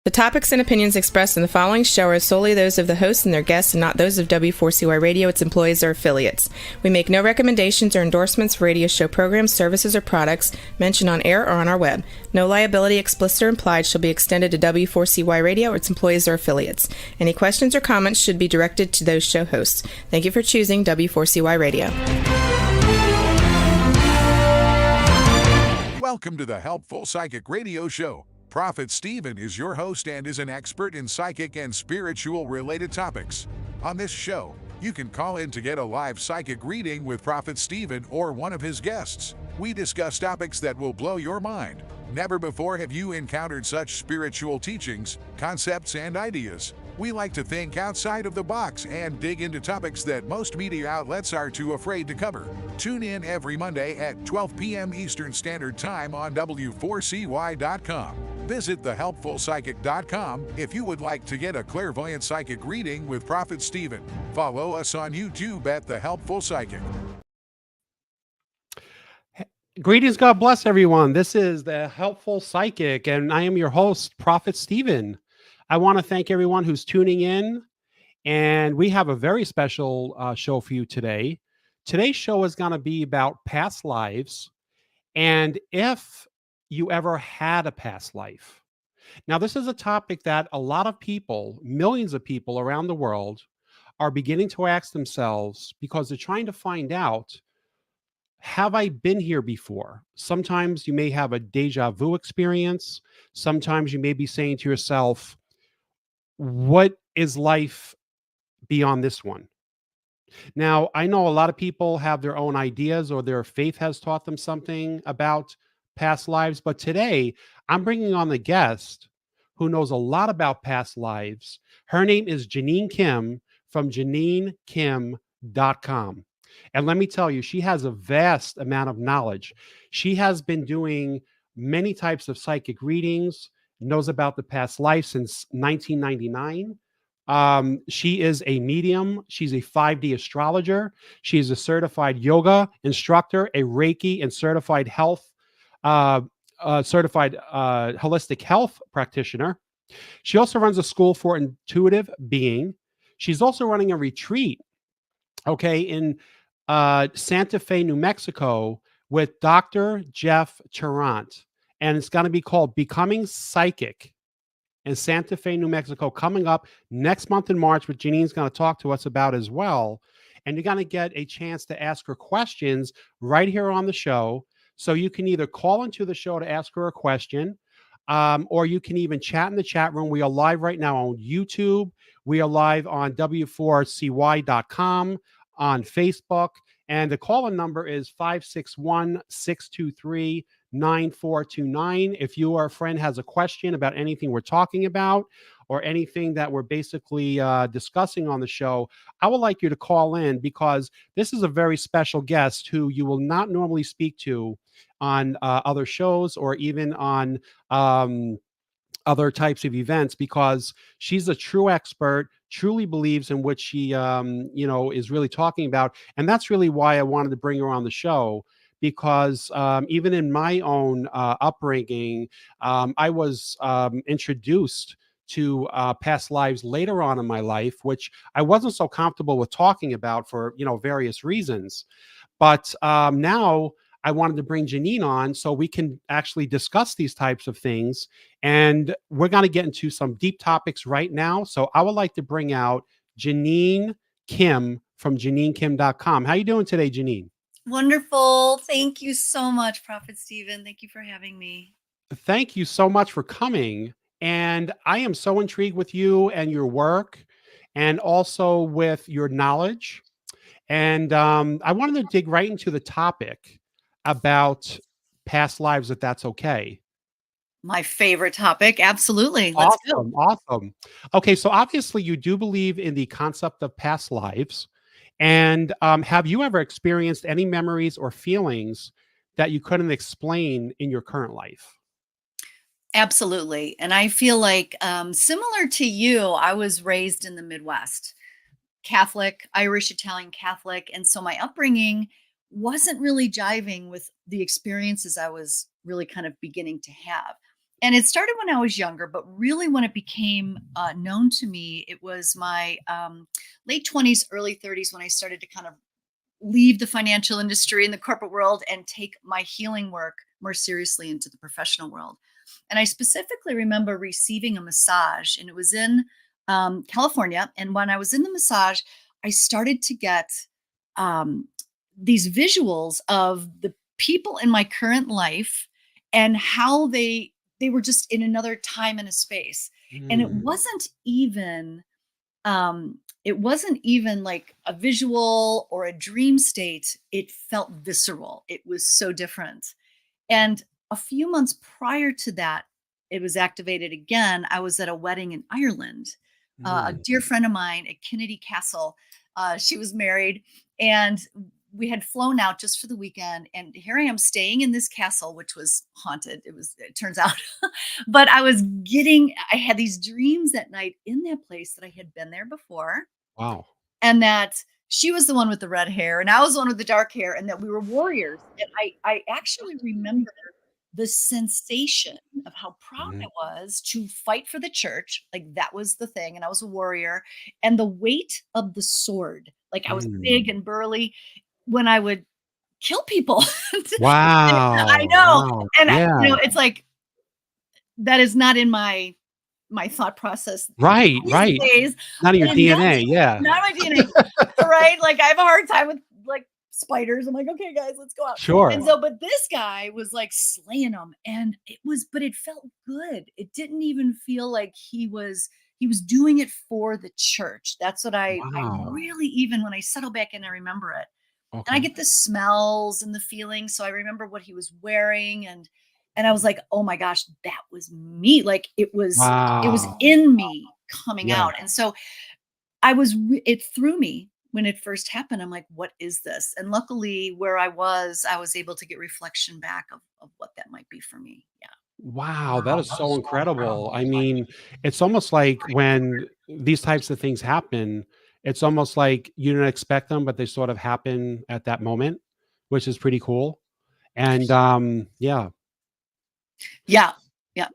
The topics and opinions expressed in the following show are solely those of the host and their guests and not those of W4CY Radio, its employees, or affiliates. We make no recommendations or endorsements for radio show programs, services, or products mentioned on air or on our web. No liability, explicit or implied, shall be extended to W4CY Radio or its employees or affiliates. Any questions or comments should be directed to those show hosts. Thank you for choosing W4CY Radio. Welcome to the Helpful Psychic Radio Show. Prophet Stephen is your host and is an expert in psychic and spiritual-related topics. On this show, you can call in to get a live psychic reading with Prophet Stephen or one of his guests. We discuss topics that will blow your mind. Never before have you encountered such spiritual teachings, concepts, and ideas. We like to think outside of the box and dig into topics that most media outlets are too afraid to cover. Tune in every Monday at 12 p.m. Eastern Standard Time on W4CY.com. Visit thehelpfulpsychic.com if you would like to get a clairvoyant psychic reading with Prophet Stephen. Follow us on YouTube at The Helpful Psychic. Greetings, God bless everyone. This is The Helpful Psychic, and I am your host, Prophet Stephen. I want to thank everyone who's tuning in, and we have a very special show for you today. Today's show is going to be about past lives, and if you ever had a past life. Now, this is a topic that a lot of people, millions of people around the world, are beginning to ask themselves because they're trying to find out, have I been here before? Sometimes you may have a deja vu experience. Sometimes you may be saying to yourself, what is life beyond this one? Now, I know a lot of people have their own ideas or their faith has taught them something about past lives, but today I'm bringing on the guest who knows a lot about past lives. Her name is Jeannine Kim from JeannineKim.com. And let me tell you, she has a vast amount of knowledge. She has been doing many types of psychic readings, knows about the past life since 1999. She is a medium. She's a 5D astrologer. She's a certified yoga instructor, a Reiki and certified holistic health practitioner. She also runs a school for intuitive being. She's also running a retreat, in Santa Fe, New Mexico, with Dr. Jeff Tarrant. And it's going to be called Becoming Psychic in Santa Fe, New Mexico, coming up next month in March, which Jeannine's going to talk to us about as well. And you're going to get a chance to ask her questions right here on the show. So you can either call into the show to ask her a question, or you can even chat in the chat room. We are live right now on YouTube. We are live on W4CY.com, on Facebook. And the call-in number is 561-623-9429. If you or a friend has a question about anything we're talking about or anything that we're basically discussing on the show, I would like you to call in because this is a very special guest who you will not normally speak to on other shows or even on other types of events, because she's a true expert, truly believes in what she, is really talking about. And that's really why I wanted to bring her on the show, because even in my own upbringing, I was introduced to past lives later on in my life, which I wasn't so comfortable with talking about for, various reasons. But now I wanted to bring Jeannine on so we can actually discuss these types of things. And we're going to get into some deep topics right now. So I would like to bring out Jeannine Kim from JeannineKim.com. How you doing today, Jeannine? Wonderful. Thank you so much, Prophet Stephen. Thank you for having me. Thank you so much for coming. And I am so intrigued with you and your work and also with your knowledge. And I wanted to dig right into the topic about past lives, if that's okay. My favorite topic. Absolutely. Let's go. Awesome. Okay, so obviously you do believe in the concept of past lives. And have you ever experienced any memories or feelings that you couldn't explain in your current life? Absolutely. And I feel like similar to you, I was raised in the Midwest, Catholic, Irish, Italian Catholic. And so my upbringing wasn't really jiving with the experiences I was really kind of beginning to have. And it started when I was younger, but really when it became known to me, it was my late 20s, early 30s when I started to kind of leave the financial industry and the corporate world and take my healing work more seriously into the professional world. And I specifically remember receiving a massage, and it was in California. And when I was in the massage, I started to get um, these visuals of the people in my current life and how they were just in another time and a space. And Mm, it wasn't even like a visual or a dream state. It felt visceral. It was so different. And a few months prior to that, it was activated again. I was at a wedding in Ireland. A mm. dear friend of mine at Kennedy Castle, she was married, and we had flown out just for the weekend. And here I am staying in this castle, which was haunted. It turns out, but I had these dreams at night in that place that I had been there before, Wow. and that she was the one with the red hair and I was the one with the dark hair, and that we were warriors. And I actually remember the sensation of how proud I Mhm. was to fight for the church. Like that was the thing. And I was a warrior. And the weight of the sword, like I was big Mm. and burly when I would kill people. And I Wow. know. Wow. And Yeah. it's like that is not in my thought process Right, these right. days, Not in your but in that DNA. Yeah. not my DNA, right? Like, I have a hard time with, like, spiders. I'm like, "Okay, guys, let's go out." And Sure. so but this guy was, like, slaying them, and it felt good. It didn't even feel like he was doing it for the church. That's what I Wow. really, even when I settle back in, I remember it. And I Okay. get the smells and the feelings, so I remember what he was wearing, and I was like, "Oh my gosh, that was me." Like, it was Wow. in me coming Yeah. out. And so it threw me when it first happened. I'm like, "What is this?" And luckily where I was able to get reflection back of what that might be for me. Yeah. Wow, that is so incredible. I mean, it's almost like when these types of things happen, it's almost like you didn't expect them, but they sort of happen at that moment, which is pretty cool. And yeah. Yeah. Yeah.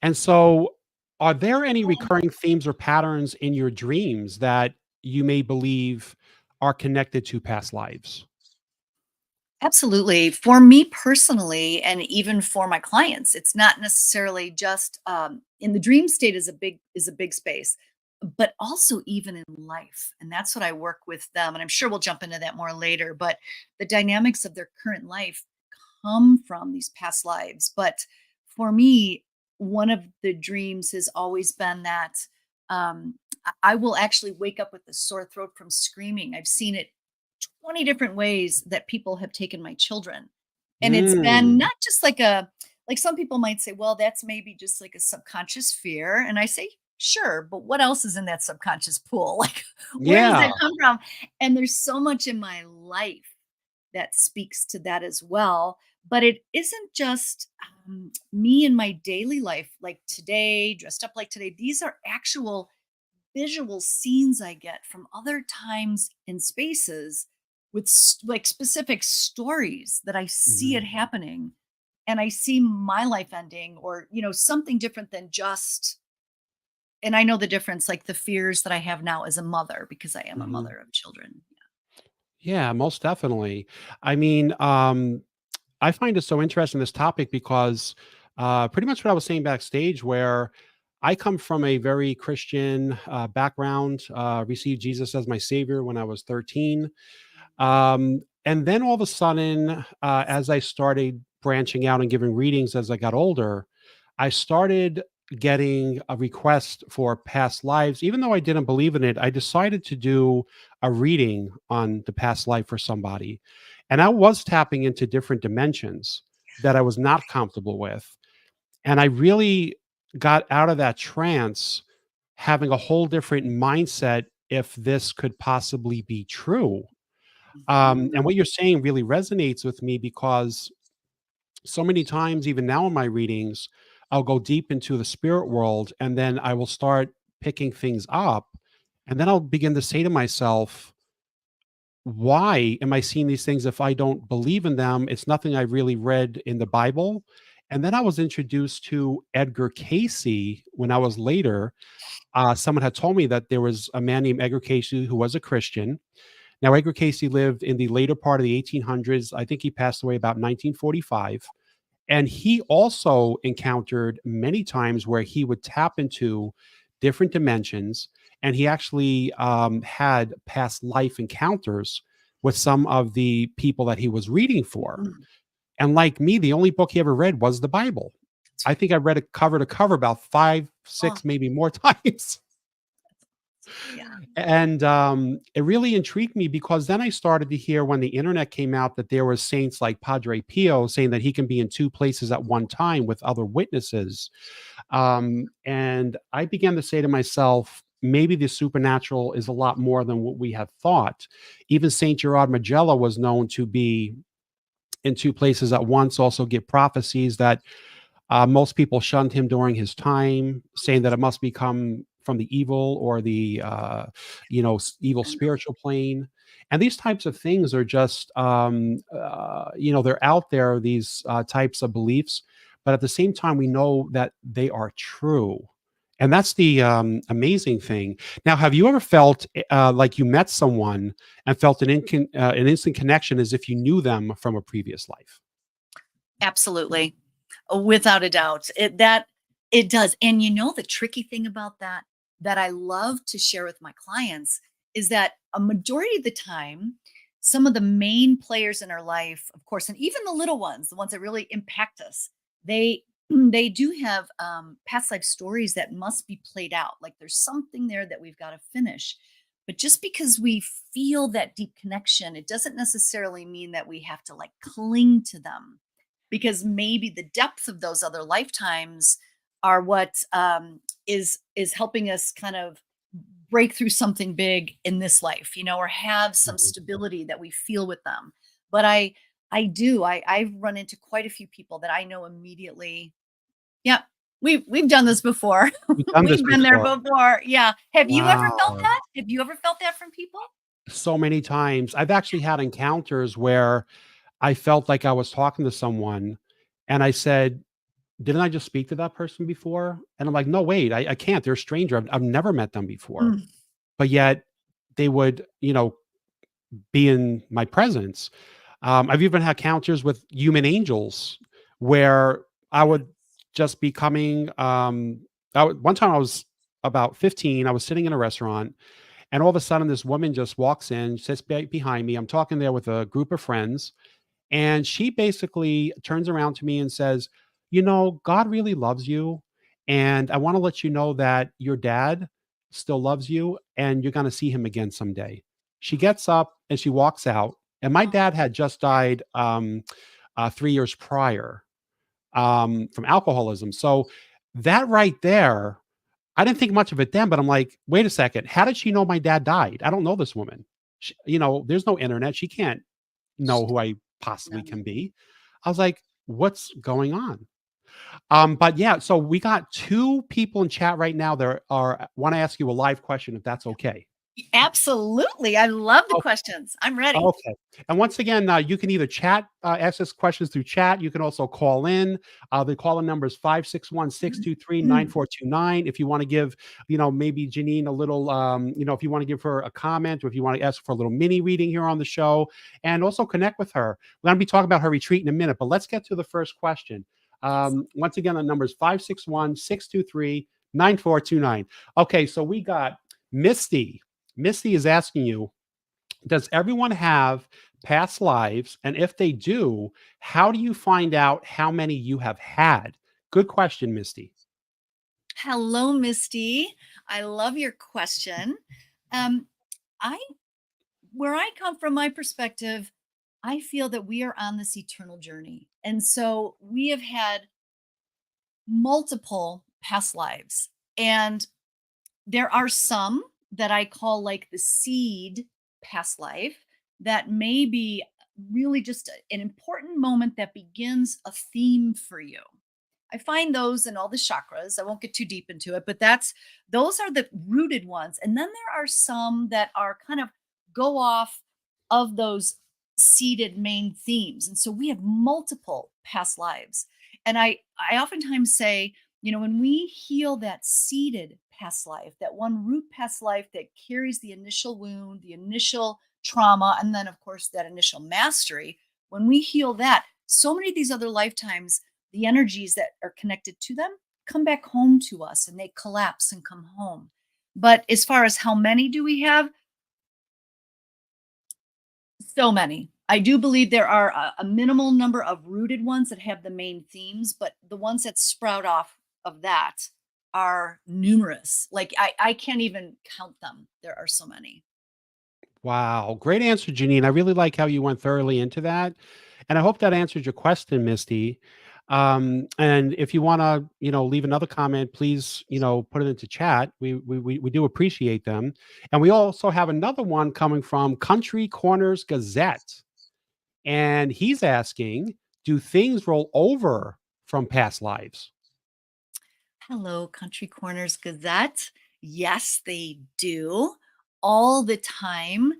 And so, are there any recurring themes or patterns in your dreams that you may believe are connected to past lives? Absolutely. For me personally, and even for my clients, it's not necessarily just in the dream state is a big space, but also even in life. And that's what I work with them. And I'm sure we'll jump into that more later. But the dynamics of their current life come from these past lives. But for me, one of the dreams has always been that I will actually wake up with a sore throat from screaming. I've seen it 20 different ways that people have taken my children. And it's been Mm, not just like some people might say, well, that's maybe just like a subconscious fear. And I say, sure, but what else is in that subconscious pool? Like, where does yeah. that come from? And there's so much in my life that speaks to that as well. But it isn't just me in my daily life, like today, dressed up like today. These are actual visual scenes I get from other times and spaces with like specific stories that I see it Mhm. happening, and I see my life ending, or something different than just. And I know the difference, like the fears that I have now as a mother, because I am a Mhm. mother of children. Yeah, most definitely. I mean, I find it so interesting this topic because pretty much what I was saying backstage, where I come from a very Christian background, received Jesus as my savior when I was 13. And then all of a sudden, as I started branching out and giving readings as I got older, I started getting a request for past lives. Even though I didn't believe in it, I decided to do a reading on the past life for somebody. And I was tapping into different dimensions that I was not comfortable with. And I really got out of that trance having a whole different mindset if this could possibly be true. And Mhm. what you're saying really resonates with me because so many times, even now in my readings, I'll go deep into the spirit world and then I will start picking things up. And then I'll begin to say to myself, why am I seeing these things if I don't believe in them? It's nothing I really read in the Bible. And then I was introduced to Edgar Casey when I was later. Someone had told me that there was a man named Edgar Casey who was a Christian. Now, Edgar Casey lived in the later part of the 1800s. I think he passed away about 1945. And he also encountered many times where he would tap into different dimensions. And he actually had past life encounters with some of the people that he was reading for. Mm. And like me, the only book he ever read was the Bible. That's I right. think I read it cover to cover about five, Oh, six, maybe more times. yeah. And it really intrigued me because then I started to hear when the internet came out that there were saints like Padre Pio saying that he can be in two places at one time with other witnesses. And I began to say to myself, maybe the supernatural is a lot more than what we had thought. Even Saint Gerard Majella was known to be in two places at once, also give prophecies that most people shunned him during his time, saying that it must be come from the evil or the evil spiritual plane. And these types of things are just they're out there. These types of beliefs, but at the same time, we know that they are true. And that's the amazing thing. Now, have you ever felt like you met someone and felt an instant connection as if you knew them from a previous life? Absolutely. Without a doubt. It does. And the tricky thing about that I love to share with my clients is that a majority of the time, some of the main players in our life, of course, and even the little ones, the ones that really impact us, they they do have past life stories that must be played out. Like there's something there that we've got to finish. But just because we feel that deep connection, it doesn't necessarily mean that we have to like cling to them, because maybe the depth of those other lifetimes are what is helping us kind of break through something big in this life, or have some Mhm. stability that we feel with them. But I've run into quite a few people that I know immediately. Yeah, we've done this before. You've done this We've been there before. before. Yeah. Have you ever felt Wow. that? Have you ever felt that from people? So many times. I've actually had encounters where I felt like I was talking to someone and I said, didn't I just speak to that person before? And I'm like, no, wait, I can't. They're a stranger. I've never met them before. Mm, But yet they would, be in my presence. I've even had encounters with human angels where I would just be coming. One time I was about 15, I was sitting in a restaurant and all of a sudden this woman just walks in, sits behind me. I'm talking there with a group of friends. And she basically turns around to me and says, God really loves you. And I want to let you know that your dad still loves you and you're going to see him again someday. She gets up and she walks out. And my dad had just died 3 years prior from alcoholism. So that right there, I didn't think much of it then, but I'm like, wait a second. How did she know my dad died? I don't know this woman. There's no internet. She can't know who I possibly no. can be. I was like, what's going on? But yeah, so we got two people in chat right now that are want to ask you a live question if that's okay. Absolutely. I love the questions. I'm ready. Okay. And once again, you can either chat, ask us questions through chat. You can also call in. The call-in number is 561-623-9429. If you want to give, maybe Jeannine a little, if you want to give her a comment or if you want to ask for a little mini reading here on the show and also connect with her. We're going to be talking about her retreat in a minute, but let's get to the first question. Once again, the number is 561-623-9429. Okay, so we got Misty. Misty is asking you, does everyone have past lives? And if they do, how do you find out how many you have had? Good question, Misty. Hello, Misty. I love your question. Um, I, where I come from, my perspective, I feel that we are on this eternal journey. And so we have had multiple past lives. And there are some that I call like the seed past life that may be really just an important moment that begins a theme for you. I find those in all the chakras. I won't get too deep into it, but those are the rooted ones. And then there are some that are kind of go off of those seeded main themes. And so we have multiple past lives. And I oftentimes say, when we heal that seeded past life, that one root past life that carries the initial wound, the initial trauma, and then, of course, that initial mastery, when we heal that, so many of these other lifetimes, the energies that are connected to them come back home to us and they collapse and come home. But as far as how many do we have? So many. I do believe there are a minimal number of rooted ones that have the main themes, but the ones that sprout off of that are numerous. Like I can't even count them. There are so many. Wow. Great answer, Jeannine. I really like how you went thoroughly into that. And I hope that answered your question, Misty. And if you want to, leave another comment, please, put it into chat. We do appreciate them. And we also have another one coming from Country Corners Gazette. And he's asking, do things roll over from past lives? Hello, Country Corners Gazette. Yes, they do all the time.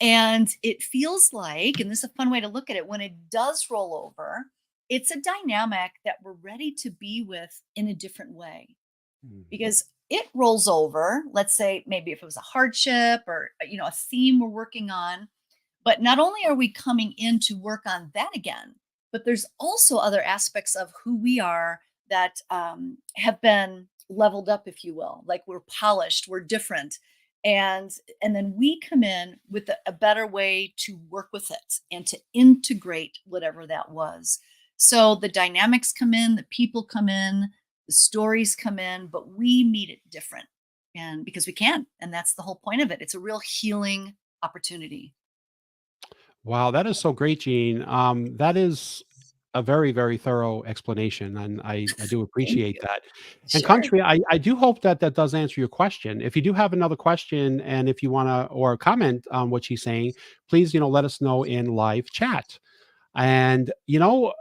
And it feels like, and this is a fun way to look at it, when it does roll over, it's a dynamic that we're ready to be with in a different way. Mhm. Because it rolls over, let's say maybe if it was a hardship or a theme we're working on, but not only are we coming in to work on that again, but there's also other aspects of who we are that have been leveled up, if you will. Like we're polished, we're different, and then we come in with a better way to work with it and to integrate whatever that was. So the dynamics come in, the people come in, the stories come in, but we meet it different, and because we can, and that's the whole point of it. It's a real healing opportunity. Wow, that is so great, Gene. That is a very, very thorough explanation, and I do Thank appreciate you. that. And Sure. Country, I do hope that that does answer your question. If you do have another question, and if you want to or comment on what she's saying, please, let us know in live chat. And uh,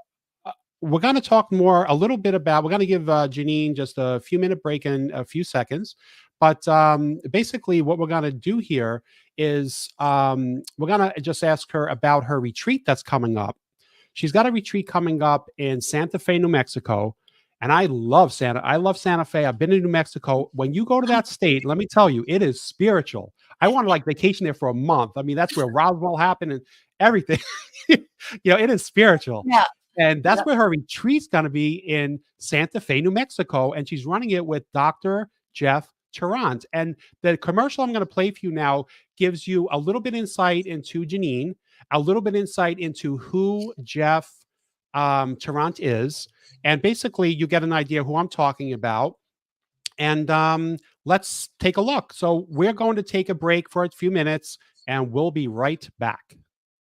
we're going to talk more a little bit about. We're going to give Jeannine just a few minute break in a few seconds, but basically, what we're going to do here is we're going to just ask her about her retreat that's coming up. She's got a retreat coming up in Santa Fe, New Mexico. And I love Santa Fe. I've been to New Mexico. When you go to that state, let me tell you, it is spiritual. I want to like vacation there for a month. I mean, that's where Roswell happened and everything. It is spiritual. Yeah. And that's Yep. where her retreat's going to be in Santa Fe, New Mexico. And she's running it with Dr. Jeff Tarrant. And the commercial I'm going to play for you now gives you a little bit insight into Jeannine, a little bit insight into who Jeff Tarrant is. And basically, you get an idea who I'm talking about. And let's take a look. So we're going to take a break for a few minutes, and we'll be right back.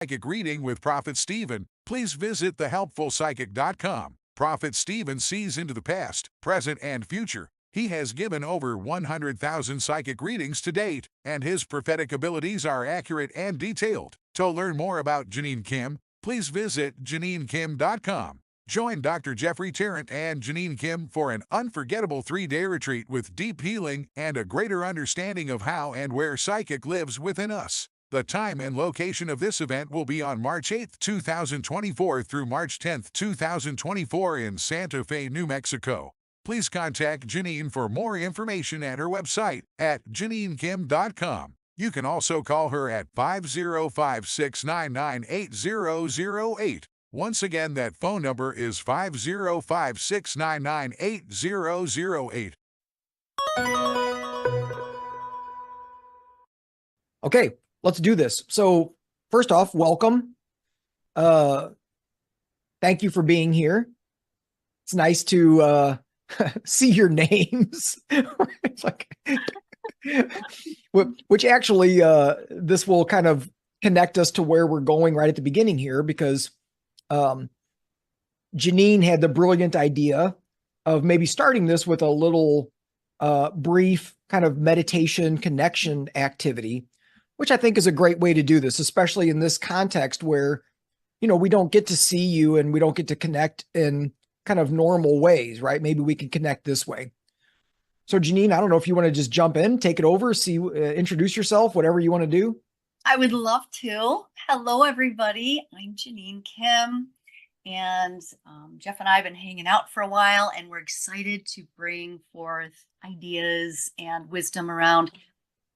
Psychic reading with Prophet Stephen, please visit thehelpfulpsychic.com. Prophet Stephen sees into the past, present, and future. He has given over 100,000 psychic readings to date, and his prophetic abilities are accurate and detailed. To learn more about Jeannine Kim, please visit JeannineKim.com. Join Dr. Jeffrey Tarrant and Jeannine Kim for an unforgettable 3-day retreat with deep healing and a greater understanding of how and where psychic lives within us. The time and location of this event will be on March 8, 2024 through March 10, 2024 in Santa Fe, New Mexico. Please contact Jeannine for more information at her website at JeannineKim.com. You can also call her at 505-699-8008. Once again, that phone number is 505-699-8008. Okay, let's do this. So first off, welcome. Thank you for being here. It's nice to see your names. It's like, which actually, this will kind of connect us to where we're going right at the beginning here, because Jeannine had the brilliant idea of maybe starting this with a little brief kind of meditation connection activity, which I think is a great way to do this, especially in this context where, we don't get to see you and we don't get to connect in kind of normal ways, right? Maybe we can connect this way. So Jeannine, I don't know if you want to just jump in, take it over, introduce yourself, whatever you want to do. I would love to. Hello, everybody. I'm Jeannine Kim, And Jeff and I have been hanging out for a while, and we're excited to bring forth ideas and wisdom around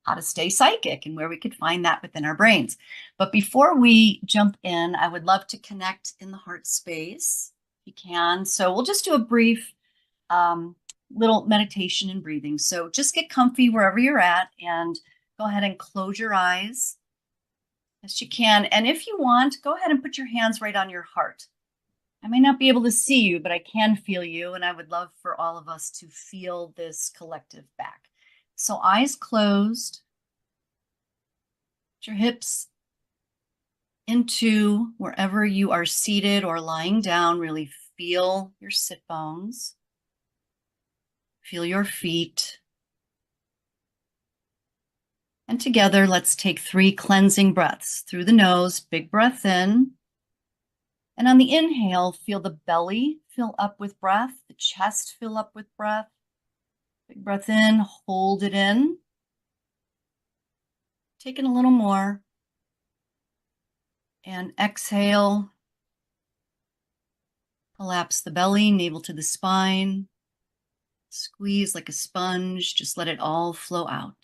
how to stay psychic and where we could find that within our brains. But before we jump in, I would love to connect in the heart space if you can. So we'll just do a brief little meditation and breathing. So just get comfy wherever you're at and go ahead and close your eyes as you can. And if you want, go ahead and put your hands right on your heart. I may not be able to see you, but I can feel you. And I would love for all of us to feel this collective back. So eyes closed, put your hips into wherever you are seated or lying down. Really feel your sit bones. Feel your feet. And together, let's take 3 cleansing breaths through the nose. Big breath in. And on the inhale, feel the belly fill up with breath, the chest fill up with breath. Big breath in, hold it in. Take in a little more. And exhale. Collapse the belly, navel to the spine. Squeeze like a sponge. Just let it all flow out.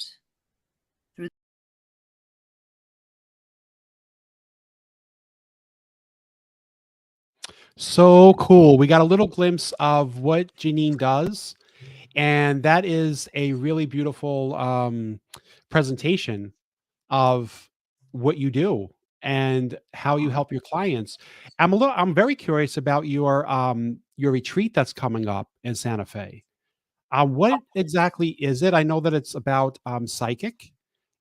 So cool. We got a little glimpse of what Jeannine does, and that is a really beautiful presentation of what you do and how you help your clients. I'm very curious about your retreat that's coming up in Santa Fe. What exactly is it? I know that it's about psychic,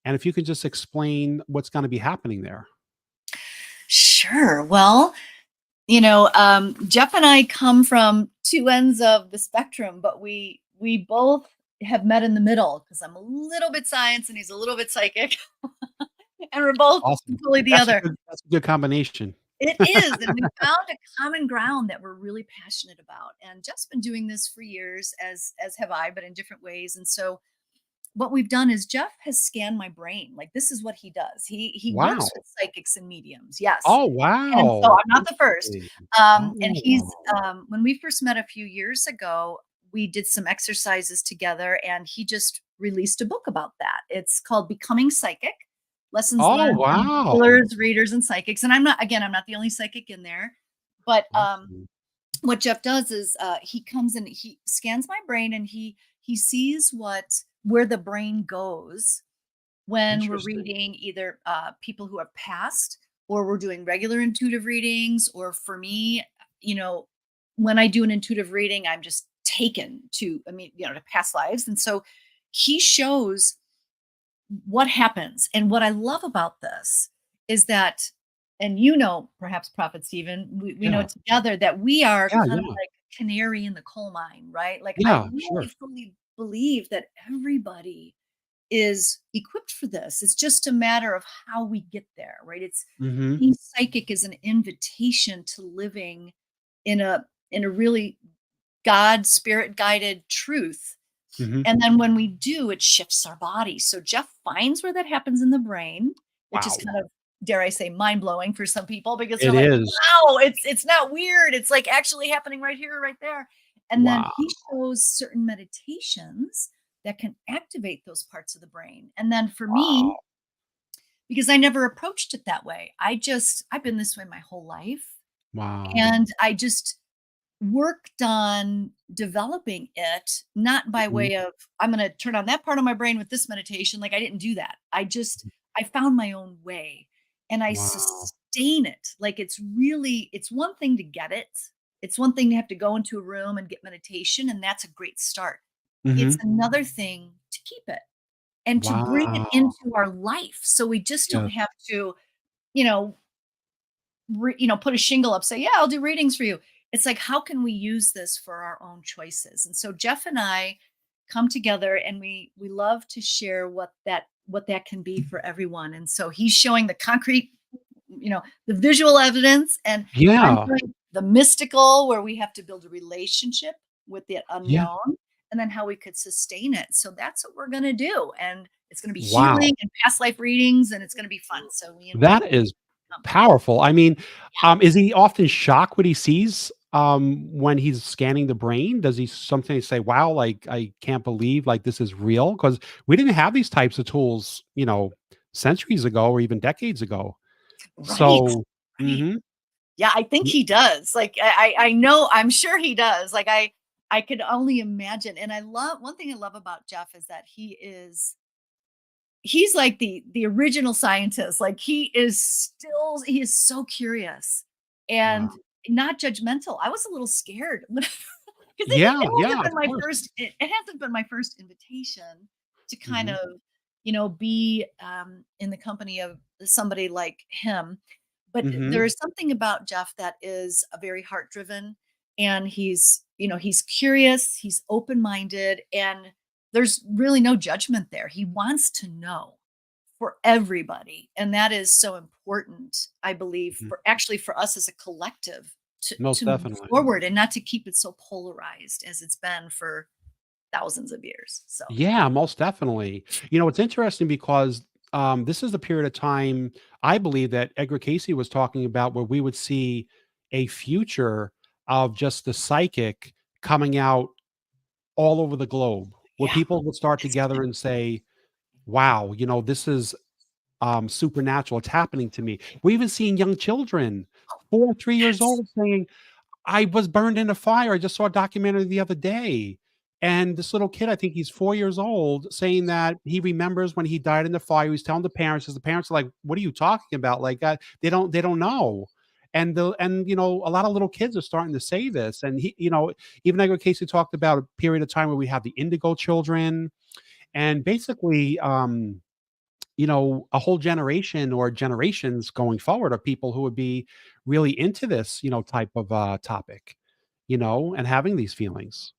and if you could just explain what's going to be happening there. Sure. Well, Jeff and I come from 2 ends of the spectrum, but we both have met in the middle because I'm a little bit science and he's a little bit psychic, and we're both Awesome. totally the That's other. that's a good combination. It is, and we found a common ground that we're really passionate about. And Jeff's been doing this for years, as have I, but in different ways. And so what we've done is Jeff has scanned my brain. Like, this is what he does. He Wow. works with psychics and mediums. Yes. Oh, And so wow. I'm not the first. Interesting. And he's Oh. when we first met a few years ago, we did some exercises together, and he just released a book about that. It's called Becoming Psychic: Lessons Oh, Learned from wow. Healers, Readers, and Psychics. And I'm not the only psychic in there, but Awesome. what Jeff does is he comes and he scans my brain, and he sees where the brain goes when we're Interesting. reading either people who have passed, or we're doing regular intuitive readings, or for me, when I do an intuitive reading, I'm just taken to, to past lives. And so he shows what happens. And what I love about this is that, and perhaps Prophet Stephen, we know Yeah. together that we are Yeah, kind of yeah. like canary in the coal mine, right? Like, I Yeah, really sure. fully believe that everybody is equipped for this. It's just a matter of how we get there, right? It's Mhm. being psychic is an invitation to living in a really God spirit guided truth. Mhm. And then when we do, it shifts our body. So Jeff finds where that happens in the brain, which is Wow. kind of, dare I say, mind blowing for some people, because they're It like, is. wow, it's not weird. It's like actually happening right here, right there. And then Wow. he shows certain meditations that can activate those parts of the brain. And then for me, Wow. because I never approached it that way, I've been this way my whole life. Wow. And I just worked on developing it, not by Mhm. way of, I'm going to turn on that part of my brain with this meditation. Like, I didn't do that. I found my own way, and I Wow. sustain it. Like, it's one thing to get it. It's one thing to have to go into a room and get meditation, and that's a great start. It's Mhm. another thing to keep it and to bring it Wow. into our life. So we just don't Yes. have to, you know, put a shingle up, say, yeah, I'll do readings for you. It's like, how can we use this for our own choices? And so Jeff and I come together, and we love to share what that can be for everyone. And so he's showing the concrete, the visual evidence, and I'm Yeah. showing the mystical, where we have to build a relationship with the Yeah. unknown, and then how we could sustain it. So that's what we're going to do. And it's going to be Wow. healing and past life readings, and it's going to be fun. So we invite That you to is powerful. I mean, Yeah. is he often shocked what he sees when he's scanning the brain? Does he sometimes say, "Wow, like I can't believe like this is real"? Because we didn't have these types of tools, centuries ago or even decades ago. Right. So, Right. hmm Yeah, I think he does. Like I know, I'm sure he does. Like I could only imagine. And I love one thing I love about Jeff is that he's like the original scientist. Like he is so curious and wow, not judgmental. I was a little scared because yeah, it hasn't yeah, of been my course. first it hasn't been my first invitation to kind Hmm of be in the company of somebody like him. But there hmm is something about Jeff that is a very heart driven, and he's curious, he's open minded, and there's really no judgment there. He wants to know for everybody, and that is so important, I believe, hmm for us as a collective Most to move definitely. forward and not to keep it so polarized as it's been for thousands of years. So Yeah, most definitely. It's interesting because this is the period of time I believe that Edgar Casey was talking about where we would see a future of just the psychic coming out all over the globe, where yeah, people would start it's together and say, wow, this is supernatural. It's happening to me. We're even seeing young children, 4, 3 years yes. old, saying, I was burned in a fire. I just saw a documentary the other day. And this little kid, I think he's 4 years old, saying that he remembers when he died in the fire. He's telling the parents, as the parents are like, "What are you talking about?" Like they don't know. And a lot of little kids are starting to say this. And even Edgar Casey talked about a period of time where we have the indigo children, and basically, a whole generation or generations going forward of people who would be really into this, type of topic, and having these feelings.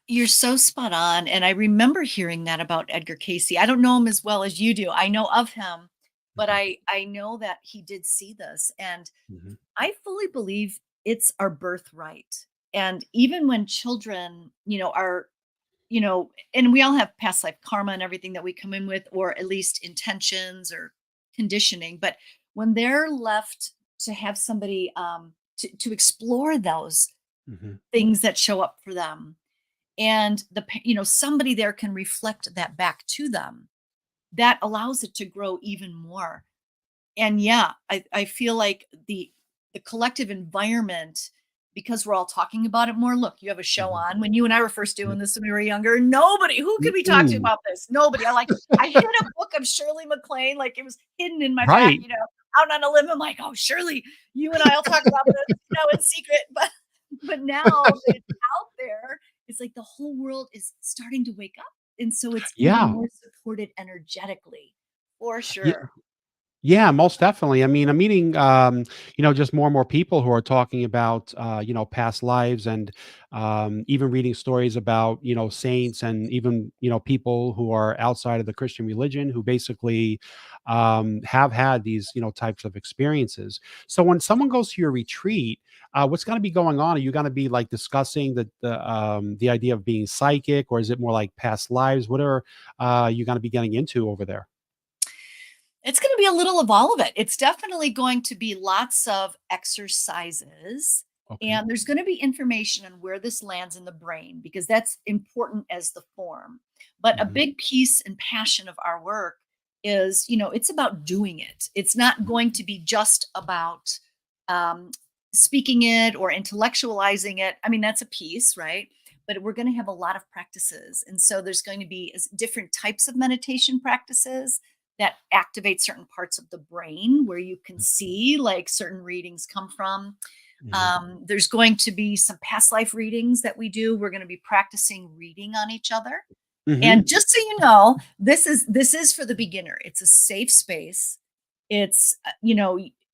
You're so spot on, and I remember hearing that about Edgar Casey. I don't know him as well as you do. I know of him, but Mhm, I know that he did see this, and mhm, I fully believe it's our birthright. And even when children, are, and we all have past life karma and everything that we come in with, or at least intentions or conditioning. But when they're left to have somebody to explore those mhm, things that show up for them, and somebody there can reflect that back to them, that allows it to grow even more. And yeah, I feel like the collective environment, because we're all talking about it more. Look, you have a show mhm, on. When you and I were first yep, doing this when we were younger, nobody who could we talk to mm-mm, about this? Nobody. I hid a book of Shirley MacLaine, like it was hidden in my back, right, out on a limb. I'm like, oh, Shirley, you and I'll talk about this, in secret. But now that it's out there, it's like the whole world is starting to wake up. And so it's even yeah. more supported energetically, for Yeah, sure. Yeah, most definitely. I mean, I'm meeting, just more and more people who are talking about, past lives and even reading stories about, saints and even, people who are outside of the Christian religion who basically have had these, types of experiences. So when someone goes to your retreat, what's going to be going on? Are you going to be like discussing the idea of being psychic, or is it more like past lives? What are you going to be getting into over there? It's gonna be a little of all of it. It's definitely going to be lots of exercises, Okay. and there's gonna be information on where this lands in the brain because that's important as the form. But a hmm big piece and passion of our work is, it's about doing it. It's not going to be just about um, speaking it or intellectualizing it. I mean, that's a piece, right? But we're going to have a lot of practices. And so there's going to be different types of meditation practices that activate certain parts of the brain where you can see like certain readings come from. hmm There's going to be some past life readings that we do. We're going to be practicing reading on each other. hmm And just so you know, this is for the beginner. It's a safe space. It's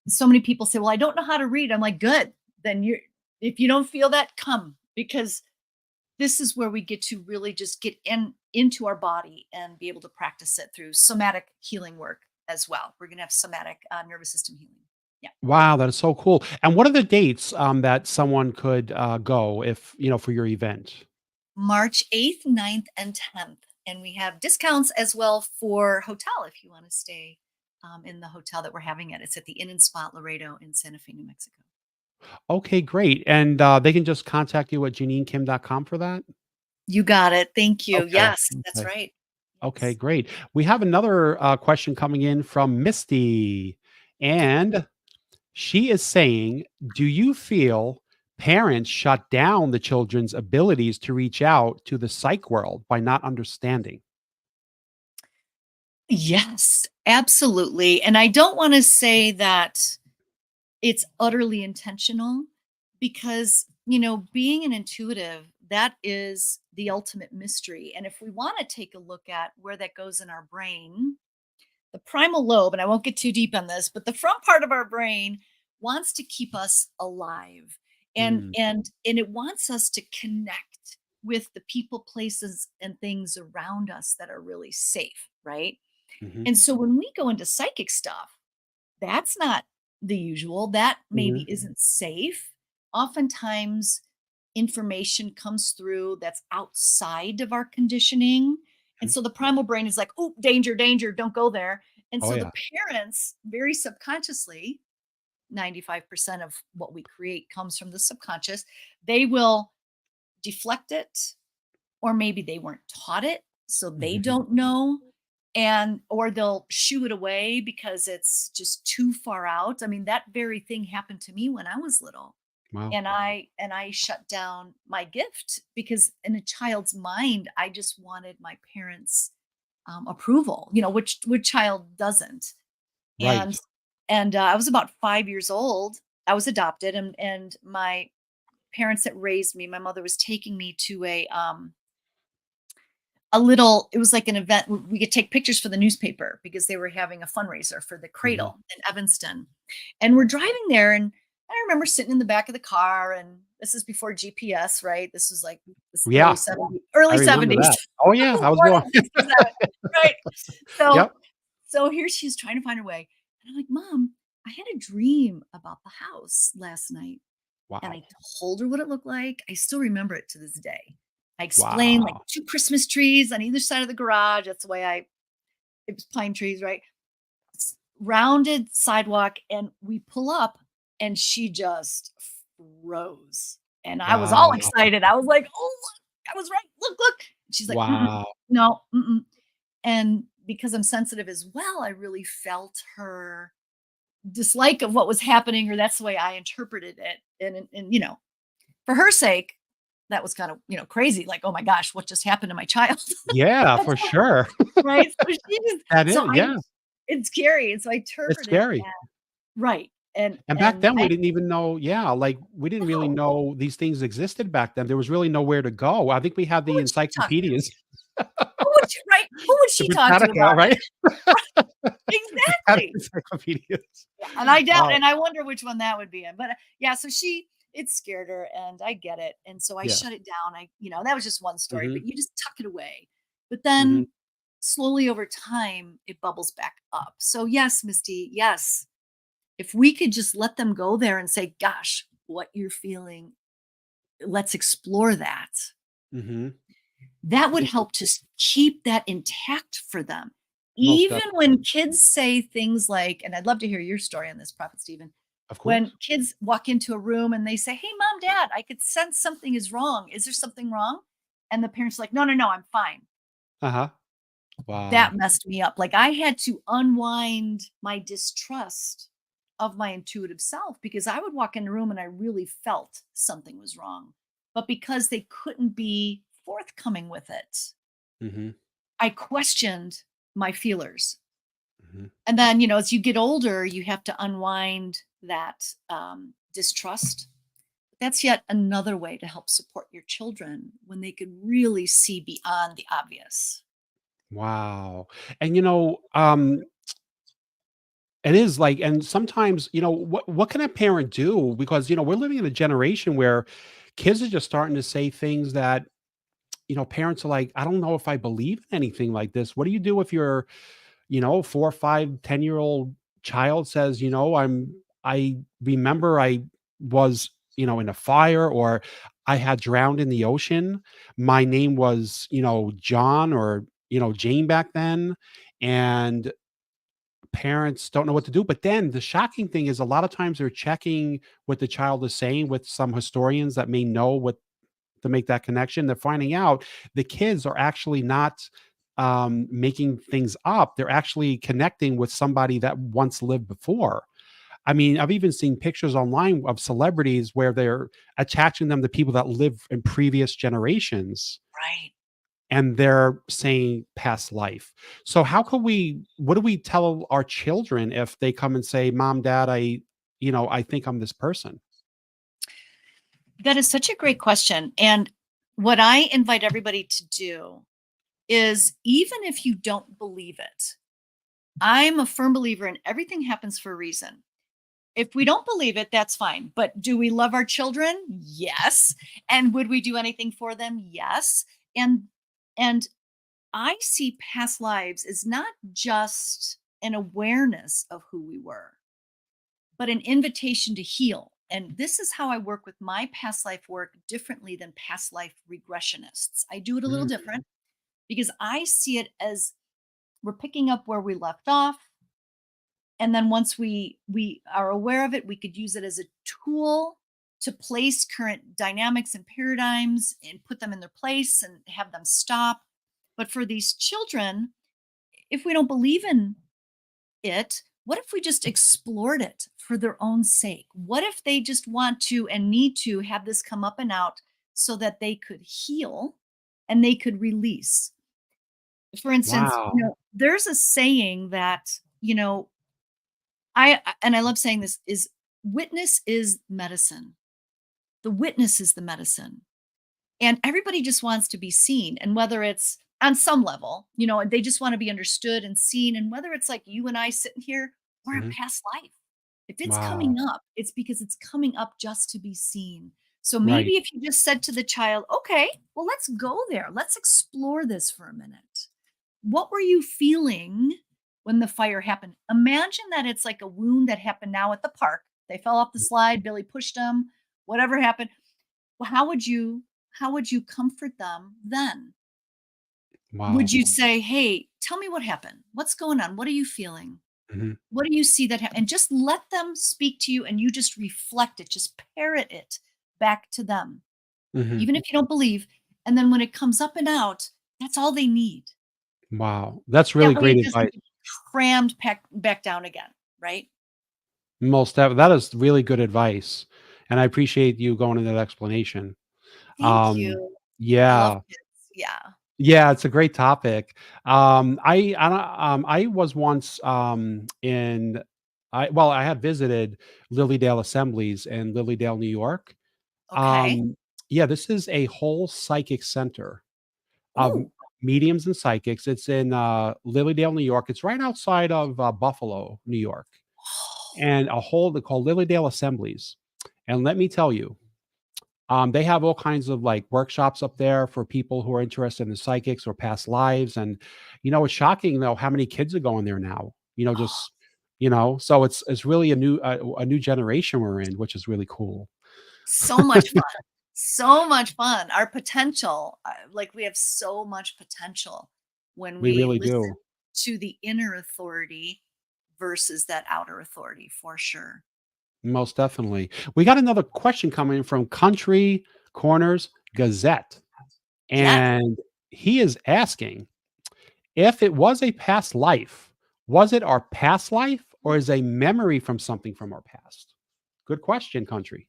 so many people say, "Well, I don't know how to read." I'm like, "Good. Then you're if you don't feel that, come because this is where we get to really just get into our body and be able to practice it through somatic healing work as well. We're going to have somatic nervous system healing. Yeah. Wow, that is so cool. And what are the dates that someone could go if for your event? March 8th, 9th, and 10th. And we have discounts as well for hotel if you want to stay in the hotel that we're having it. It's at the Inn and Spot Laredo in Santa Fe, New Mexico. Okay, great. And they can just contact you at JeannineKim.com for that? You got it. Thank you. Okay. Yes, that's Okay. right. Okay, Yes. great. We have another question coming in from Misty. And she is saying, do you feel parents shut down the children's abilities to reach out to the psych world by not understanding? Yes, absolutely. And I don't want to say that it's utterly intentional because, being an intuitive, that is the ultimate mystery. And if we want to take a look at where that goes in our brain, the primal lobe, and I won't get too deep on this, but the front part of our brain wants to keep us alive. And Mm, it wants us to connect with the people, places, and things around us that are really safe, right? mhm, And so when we go into psychic stuff, that's not the usual. That maybe mhm, isn't safe. Oftentimes, information comes through that's outside of our conditioning. And mhm. so the primal brain is like, oh, danger, danger, don't go there. And Oh, so the yeah. parents, very subconsciously, 95% of what we create comes from the subconscious, they will deflect it, or maybe they weren't taught it, so they Mhm. don't know, and or they'll shoo it away because it's just too far out. I mean, that very thing happened to me when I was little, Wow. and I shut down my gift because in a child's mind, I just wanted my parents' approval. Which child doesn't? Right. And I was about 5 years old. I was adopted, and my parents that raised me, my mother was taking me to a little, it was like an event we could take pictures for the newspaper because they were having a fundraiser for the Mhm. Cradle in Evanston. And we're driving there, and I remember sitting in the back of the car, and this is before GPS, right? This was like this early Yeah, 70s, I early remember 70s. that. Oh, yeah, I was More born. than 67, right? So Yep. so here she's trying to find her way. And I'm like, Mom, I had a dream about the house last night. And Wow. I told her what it looked like. I still remember it to this day. I explained like Wow. 2 Christmas trees on either side of the garage. That's the way it was pine trees, right? Rounded sidewalk, and we pull up, and she just froze. And I was all Wow. excited. I was like, "Oh, look, I was right. Look, look." And she's like, "Mm-mm, Wow. no, mm-mm." And because I'm sensitive as well, I really felt her dislike of what was happening, or that's the way I interpreted it. And for her sake, that was kind of, crazy. Like, oh my gosh, what just happened to my child? Yeah, That's for sure. right. So she just, That so is, yeah, it's scary. And so I it's interpreted scary. that right. And back And then, we I didn't even know, yeah, like, we didn't really know, know these things existed back then. There was really nowhere to go. I think we had who the would she talk to? encyclopedias. Who would The she talk to Britannica, about it? right? We had Exactly. encyclopedias. Yeah, and I doubt, Oh, and I wonder which one that would be in. But yeah, so it scared her, and I get it. And so I yeah. shut it down. That was just one story, Mhm, but you just tuck it away. But mhm. then slowly over time, it bubbles back up. So yes, Misty, yes. If we could just let them go there and say, gosh, what you're feeling, let's explore that. Mhm. That would It help to keep that intact for them. most Even definitely. when kids say things like, and I'd love to hear your story on this, Prophet Stephen, Of when course. kids walk into a room and they say, hey, Mom, Dad, I could sense something is wrong. Is there something wrong? And the parents are like, no, no, no, I'm fine. Uh-huh. Wow. That messed me up. Like I had to unwind my distrust of my intuitive self because I would walk in a room and I really felt something was wrong. But because they couldn't be forthcoming with it, Mhm, I questioned my feelers. mhm. And then, as you get older, you have to unwind that distrust. That's yet another way to help support your children when they could really see beyond the obvious. Wow. And, it is like, and sometimes, what can a parent do? Because, we're living in a generation where kids are just starting to say things that, parents are like, I don't know if I believe in anything like this. What do you do if your, 4, 5, 10-year-old child says, I remember I was, in a fire, or I had drowned in the ocean. My name was, John, or, Jane back then. And parents don't know what to do. But then the shocking thing is a lot of times they're checking what the child is saying with some historians that may know what to make that connection. They're finding out the kids are actually not making things up. They're actually connecting with somebody that once lived before. I mean, I've even seen pictures online of celebrities where they're attaching them to people that live in previous generations Right. and they're saying past life. So how can what do we tell our children if they come and say, "Mom, Dad, I think I'm this person." That is such a great question. And what I invite everybody to do is, even if you don't believe it, I'm a firm believer in everything happens for a reason. If we don't believe it, that's fine. But do we love our children? Yes. And would we do anything for them? Yes. And I see past lives as not just an awareness of who we were, but an invitation to heal. And this is how I work with my past life work differently than past life regressionists. I do it a little Mm, different because I see it as we're picking up where we left off. And then once we are aware of it, we could use it as a tool to place current dynamics and paradigms and put them in their place and have them stop. But for these children, if we don't believe in it, what if we just explored it for their own sake? What if they just want to and need to have this come up and out so that they could heal and they could release? For instance, wow. there's a saying that, I love saying this, is witness is medicine. The witness is the medicine. And everybody just wants to be seen. And whether it's on some level, they just want to be understood and seen. And whether it's like you and I sitting here or a Mhm. past life, if it's Wow. coming up, it's because it's coming up just to be seen. So maybe Right. if you just said to the child, okay, well, let's go there. Let's explore this for a minute. What were you feeling when the fire happened? Imagine that it's like a wound that happened now at the park. They fell off the slide, Billy pushed them, whatever happened. Well, how would you comfort them then? Would Wow. you say, "Hey, tell me what happened. What's going on? What are you feeling? Mhm. What do you see that and just let them speak to you and you just reflect it, just parrot it back to them, Mhm. even if you don't believe. And then when it comes up and out, that's all they need. Wow. That's really That way great it advice. doesn't get crammed back down again, right? That is really good advice, and I appreciate you going into that explanation. Thank Um, you. I love yeah. kids. Yeah. Yeah, it's a great topic. I was once, I had visited Lilydale Assemblies in Lilydale, New York. Okay. Um, yeah, this is a whole psychic center of Oh. mediums and psychics. It's in, Lilydale, New York. It's right outside of, Buffalo, New York, and they're called Lilydale Assemblies, and let me tell you, they have all kinds of like workshops up there for people who are interested in psychics or past lives. And, it's shocking though how many kids are going there now, just, so it's really a new generation we're in, which is really cool. So much fun. So much fun. Our potential, like we have so much potential when We we really listen do. to the inner authority versus that outer authority, for sure. Most definitely. We got another question coming from Country Corners Gazette. Yes. And he is asking if it was a past life, was it our past life or is a memory from something from our past? Good question, Country.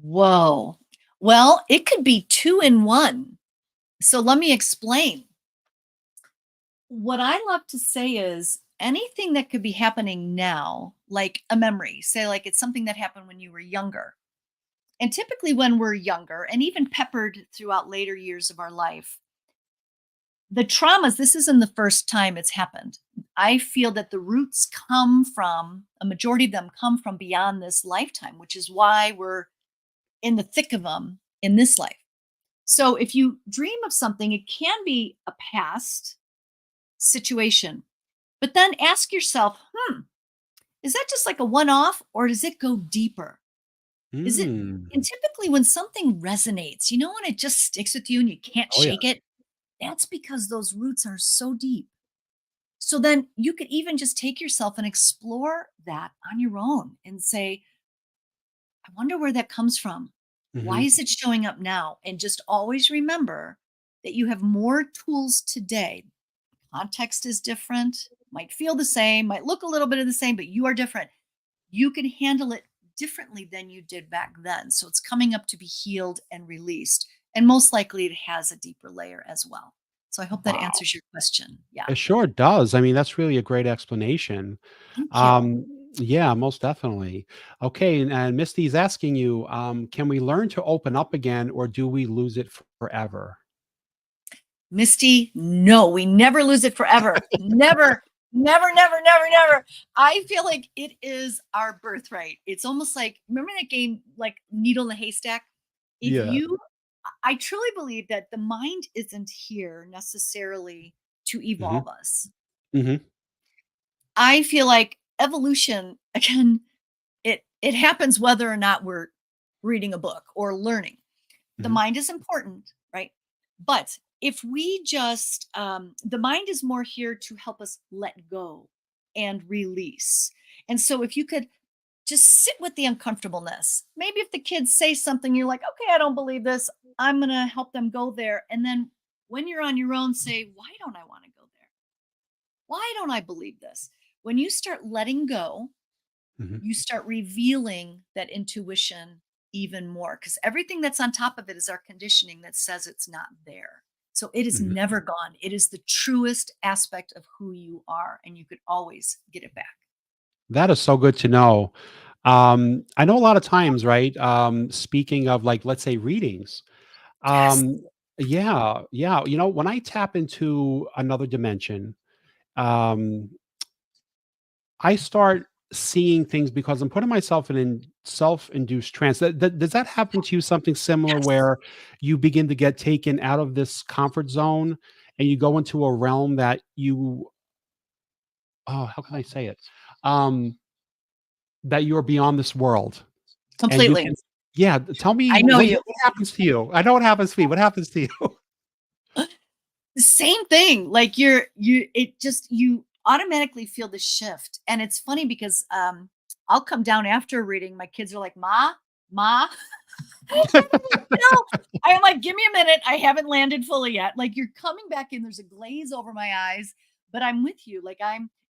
Whoa. Well, it could be two in one. So let me explain. What I love to say is anything that could be happening now, like a memory, say, like it's something that happened when you were younger. And typically, when we're younger and even peppered throughout later years of our life, the traumas, this isn't the first time it's happened. I feel that the roots come from, a majority of them come from beyond this lifetime, which is why we're in the thick of them in this life. So if you dream of something, it can be a past situation, but then ask yourself, is that just like a one off or does it go deeper? Is it, Mm. and typically when something resonates, when it just sticks with you and you can't Oh, yeah. shake it, that's because those roots are so deep, So then you could even just take yourself and explore that on your own and say, I wonder where that comes from. Why Hmm. is it showing up now? And just always remember that you have more tools today. Context is different, might feel the same, might look a little bit of the same, but you are different. You can handle it differently than you did back then. So it's coming up to be healed and released. And most likely it has a deeper layer as well. So I hope that Wow. answers your question. Yeah. It sure does. I mean, that's really a great explanation. Thank you. Um, yeah, most definitely. Okay, and Misty's asking you, can we learn to open up again, or do we lose it forever? Misty, no, we never lose it forever. Never, never, never, never, never. I feel like it is our birthright. It's almost like, remember that game, like Needle in the Haystack? If Yeah. you, I truly believe that the mind isn't here necessarily to Hmm. evolve us. Hmm. I feel like evolution, again, it happens whether or not we're reading a book or learning. The Hmm. mind is important, right? But if we just, the mind is more here to help us let go and release. And so if you could just sit with the uncomfortableness, maybe if the kids say something, you're like, okay, I don't believe this. I'm going to help them go there. And then when you're on your own, say, why don't I want to go there? Why don't I believe this? When you start letting go, Hmm. you start revealing that intuition even more because everything that's on top of it is our conditioning that says it's not there. So it is Hmm. never gone. It is the truest aspect of who you are, and you could always get it back. That is so good to know. I know a lot of times, right? Speaking of, like, let's say readings. Yes. Um, yeah, yeah. You know, when I tap into another dimension, um, I start seeing things because I'm putting myself in self-induced trance. Does that happen to you? Something similar Yes. where you begin to get taken out of this comfort zone and you go into a realm that you, oh, how can I say it? Um, that you're beyond this world and you Completely. can, yeah. Tell me I know you. what happens to you. I know what happens to me. What happens to you? The same thing. Like it just, you automatically feel the shift. And it's funny because I'll come down after a reading. My kids are like, Ma. No, I'm like, give me a minute. I haven't landed fully yet. Like you're coming back in. There's a glaze over my eyes, but I'm with you. Like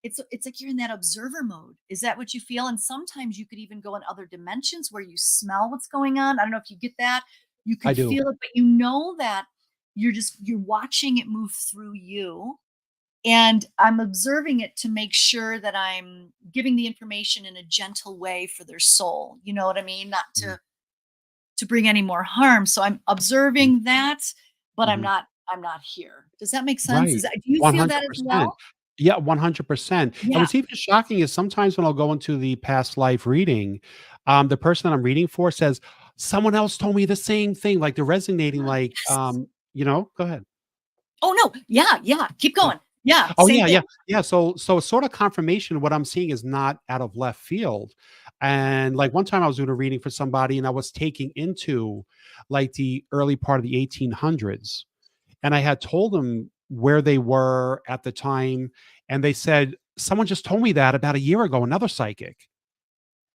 it's like you're in that observer mode. Is that what you feel? And sometimes you could even go in other dimensions where you smell what's going on. I don't know if you get that. You I could do. feel it, but you know that you're watching it move through you. And I'm observing it to make sure that I'm giving the information in a gentle way for their soul. You know what I mean? Not Mhm, to bring any more harm. So I'm mhm, observing that, but mhm. I'm not here. Does that make sense? Right. Is that, do you feel that as 100%. well? Yeah, 100%. And Yeah. what's even shocking is sometimes when I'll go into the past life reading, the person that I'm reading for says, "Someone else told me the same thing," like they're resonating, like, Yes. go ahead. Oh no. Yeah. Yeah. Keep Yeah. going. Yeah. Oh, Same yeah, thing. yeah, yeah. So it's sort of confirmation what I'm seeing is not out of left field. And like one time I was doing a reading for somebody and I was taking into like the early part of the 1800s. And I had told them where they were at the time. And they said, someone just told me that about a year ago, another psychic.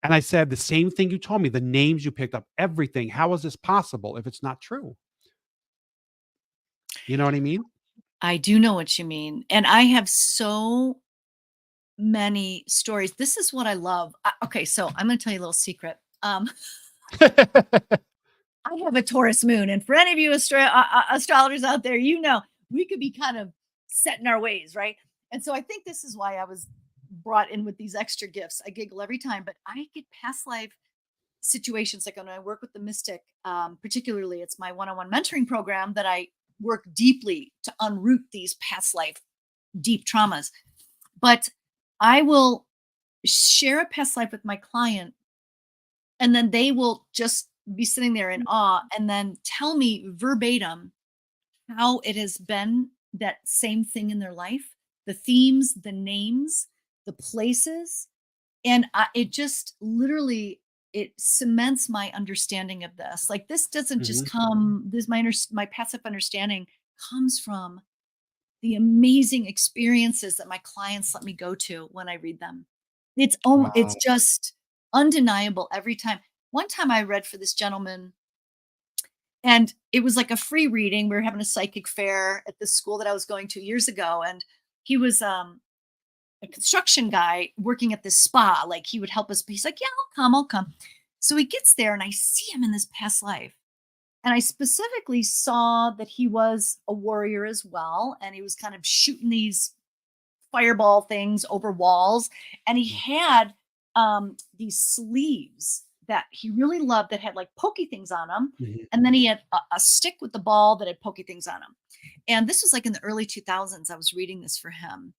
And I said, the same thing you told me, the names you picked up, everything. How is this possible if it's not true? You know what I mean? I do know what you mean. And I have so many stories. This is what I love. Okay. So I'm going to tell you a little secret. I have a Taurus moon, and for any of you astrologers out there, you know we could be kind of set in our ways, right? And so I think this is why I was brought in with these extra gifts. I giggle every time, but I get past life situations like when I work with the mystic, particularly it's my one-on-one mentoring program that I work deeply to unroot these past life deep traumas. But I will share a past life with my client and then they will just be sitting there in awe and then tell me verbatim how it has been that same thing in their life, the themes, the names, the places. And it just literally, it cements my understanding of this. Like this doesn't just Mhm. come, this my passive understanding comes from the amazing experiences that my clients let me go to when I read them. It's Wow. just undeniable every time. One time I read for this gentleman, and it was like a free reading. We were having a psychic fair at the school that I was going to years ago, and he was a construction guy working at this spa. Like, he would help us. But he's like, "Yeah, I'll come." So he gets there, and I see him in this past life. And I specifically saw that he was a warrior as well. And he was kind of shooting these fireball things over walls. And he had these sleeves that he really loved that had like pokey things on them. Mhm. And then he had a stick with the ball that had pokey things on them. And this was like in the early 2000s. I was reading this for him.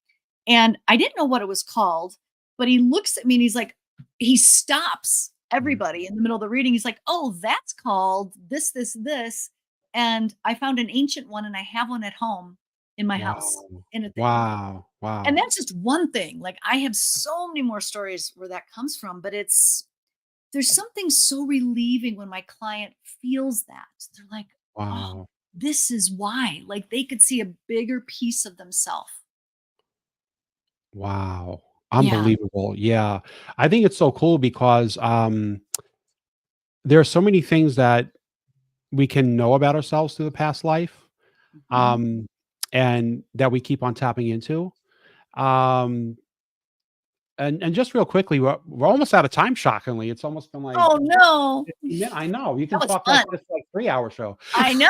And I didn't know what it was called, but he looks at me and he's like, he stops everybody in the middle of the reading. He's like, "Oh, that's called this, this, this." And I found an ancient one and I have one at home in my house Wow. in a thing. Wow. And Wow. that's just one thing. Like, I have so many more stories where that comes from, but there's something so relieving when my client feels that. They're like, "Oh, Wow. this is why." Like, they could see a bigger piece of themselves. Wow. Yeah. Unbelievable. Yeah. I think it's so cool because there are so many things that we can know about ourselves through the past life, Mhm. um, and that we keep on tapping into. Um, and just real quickly, we're almost out of time, shockingly. It's almost been like Oh, no. 15 minutes. I know. You That can was talk like fun. this for like 3-hour show. I know.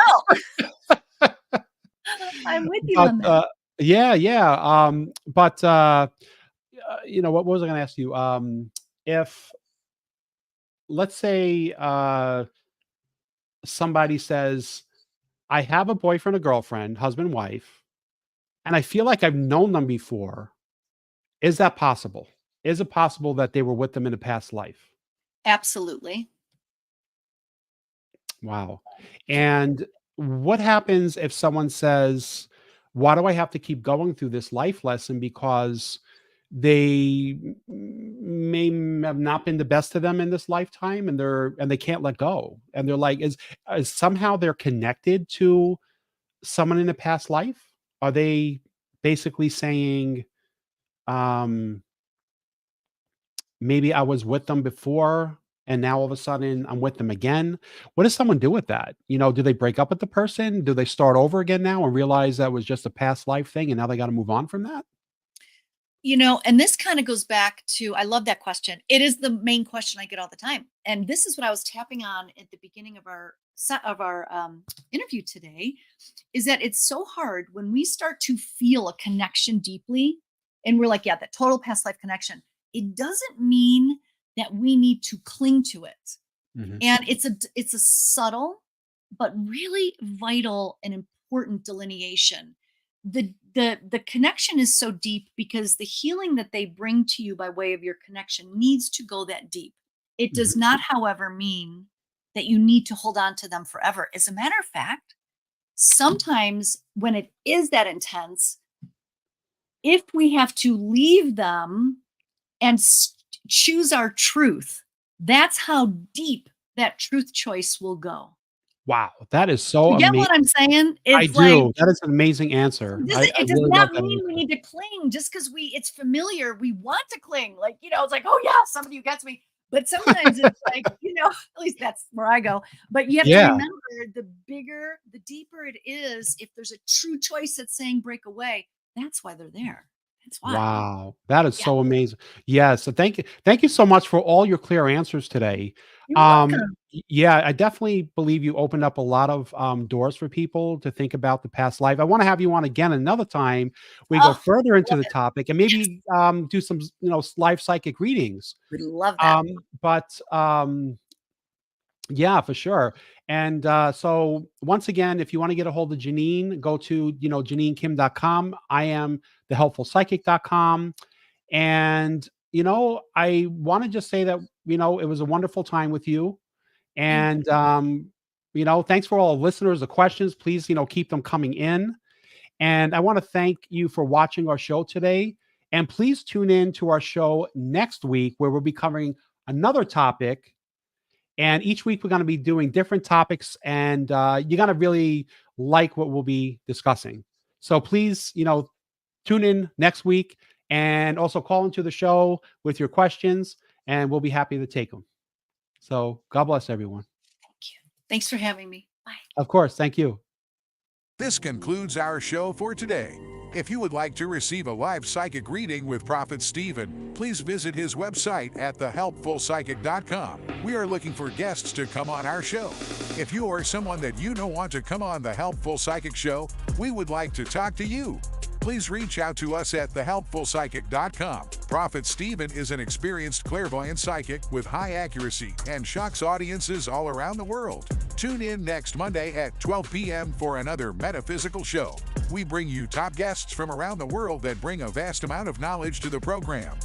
I'm with you But, on that. yeah, yeah, but, what was I gonna ask you? If let's say, somebody says, "I have a boyfriend or girlfriend, husband, wife, and I feel like I've known them before." Is that possible? Is it possible that they were with them in a past life? Absolutely. Wow. And what happens if someone says, "Why do I have to keep going through this life lesson?" Because they may have not been the best to them in this lifetime, and they can't let go. And they're like, is somehow they're connected to someone in a past life? Are they basically saying, um, maybe I was with them before and now all of a sudden I'm with them again? What does someone do with that? Do they break up with the person? Do they start over again now and realize that was just a past life thing and now they got to move on from that? And this kind of goes back to, I love that question. It is the main question I get all the time. And this is what I was tapping on at the beginning of our interview today, is that it's so hard when we start to feel a connection deeply, and we're like, yeah, that total past life connection. It doesn't mean that we need to cling to it. Mhm. And it's a subtle but really vital and important delineation. The connection is so deep because the healing that they bring to you by way of your connection needs to go that deep. It Mhm. does not, however, mean that you need to hold on to them forever. As a matter of fact, sometimes when it is that intense, if we have to leave them and choose our truth, that's how deep that truth choice will go. Wow, that is so You get amazing. what I'm saying? I It's like, do. That is an amazing answer. I it does really love not that mean we answer. need to cling just because it's familiar. We want to cling. Like, it's like, oh yeah, somebody who gets me. But sometimes it's like, at least that's where I go. But you have to Yeah. remember, the deeper it is, if there's a true choice that's saying break away, that's why they're there. That's why. Wow, that is Yeah. so amazing. Yes, so thank you so much for all your clear answers today. You're welcome. Yeah, I definitely believe you opened up a lot of doors for people to think about the past life. I want to have you on again another time. We go Oh, further into love the it. topic and Yes. maybe do some live psychic readings. Would love that. But yeah, for sure. And so once again, if you want to get a hold of Jeannine, go to, JeannineKim.com. I am thehelpfulpsychic.com. And, I want to just say that, it was a wonderful time with you. Thank you. And, thanks for all the listeners, the questions. Please, keep them coming in. And I want to thank you for watching our show today. And please tune in to our show next week where we'll be covering another topic, and each week we're going to be doing different topics, and you're going to really like what we'll be discussing. So please, tune in next week and also call into the show with your questions, and we'll be happy to take them. So God bless everyone. Thank you. Thanks for having me. Bye. Of course. Thank you. This concludes our show for today. If you would like to receive a live psychic reading with Prophet Stephen, please visit his website at thehelpfulpsychic.com. We are looking for guests to come on our show. If you or someone that you know want to come on the Helpful Psychic Show, we would like to talk to you. Please reach out to us at thehelpfulpsychic.com. Prophet Stephen is an experienced clairvoyant psychic with high accuracy and shocks audiences all around the world. Tune in next Monday at 12 p.m. for another metaphysical show. We bring you top guests from around the world that bring a vast amount of knowledge to the program.